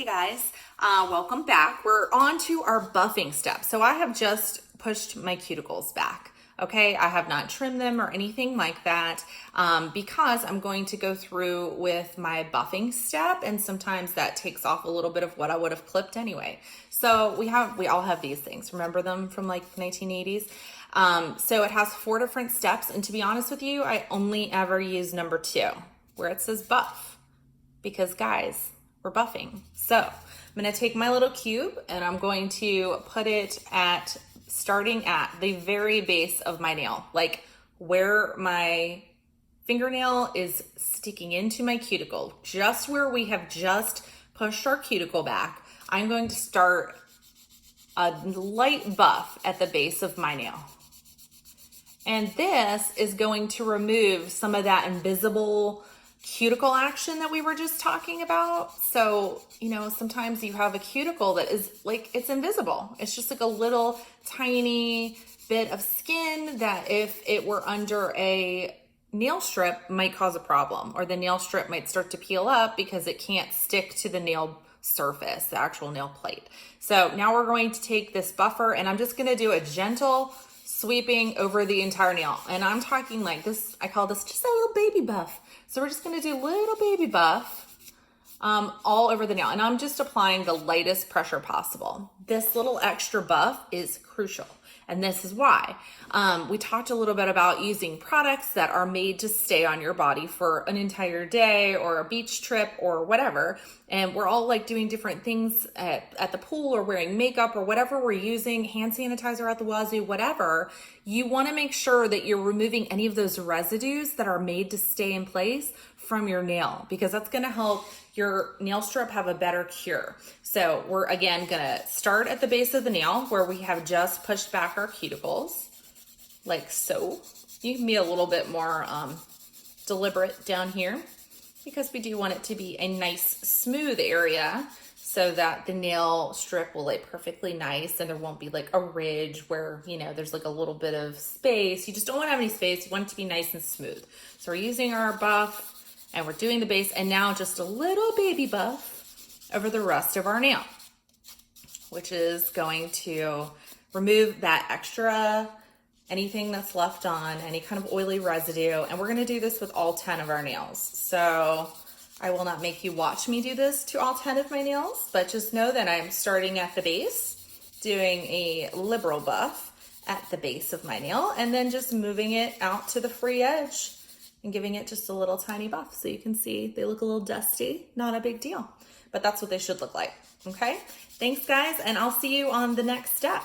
Hey guys, welcome back. We're on to our buffing step. So I have just pushed my cuticles back. Okay, I have not trimmed them or anything like that because I'm going to go through with my buffing step, and sometimes that takes off a little bit of what I would have clipped anyway. So we all have these things. Remember them from like 1980s? So it has 4 different steps, and to be honest with you, I only ever use number 2 where it says buff, because guys, we're buffing. So I'm gonna take my little cube and I'm going to put it starting at the very base of my nail, like where my fingernail is sticking into my cuticle, just where we have just pushed our cuticle back. I'm going to start a light buff at the base of my nail. And this is going to remove some of that invisible cuticle action that we were just talking about. So, sometimes you have a cuticle that is like, it's invisible. It's just like a little tiny bit of skin that if it were under a nail strip might cause a problem, or the nail strip might start to peel up because it can't stick to the nail surface, the actual nail plate. So now we're going to take this buffer and I'm just going to do a gentle sweeping over the entire nail. And I'm talking like this, I call this just a little baby buff. So we're just gonna do little baby buff all over the nail. And I'm just applying the lightest pressure possible. This little extra buff is crucial. And this is why. We talked a little bit about using products that are made to stay on your body for an entire day or a beach trip or whatever. And we're all like doing different things at the pool or wearing makeup or whatever we're using, hand sanitizer at the wazoo, whatever. You want to make sure that you're removing any of those residues that are made to stay in place from your nail, because that's going to help your nail strip have a better cure. So we're again going to start at the base of the nail where we have just pushed back our cuticles, like so. You can be a little bit more deliberate down here, because we do want it to be a nice smooth area so that the nail strip will lay perfectly nice and there won't be like a ridge where, there's like a little bit of space. You just don't want to have any space. You want it to be nice and smooth. So we're using our buff and we're doing the base, and now just a little baby buff over the rest of our nail, which is going to remove that extra, anything that's left on, any kind of oily residue. And we're going to do this with all 10 of our nails. So I will not make you watch me do this to all 10 of my nails, but just know that I'm starting at the base, doing a liberal buff at the base of my nail, and then just moving it out to the free edge and giving it just a little tiny buff. So you can see they look a little dusty, not a big deal, but that's what they should look like. Okay. Thanks guys. And I'll see you on the next step.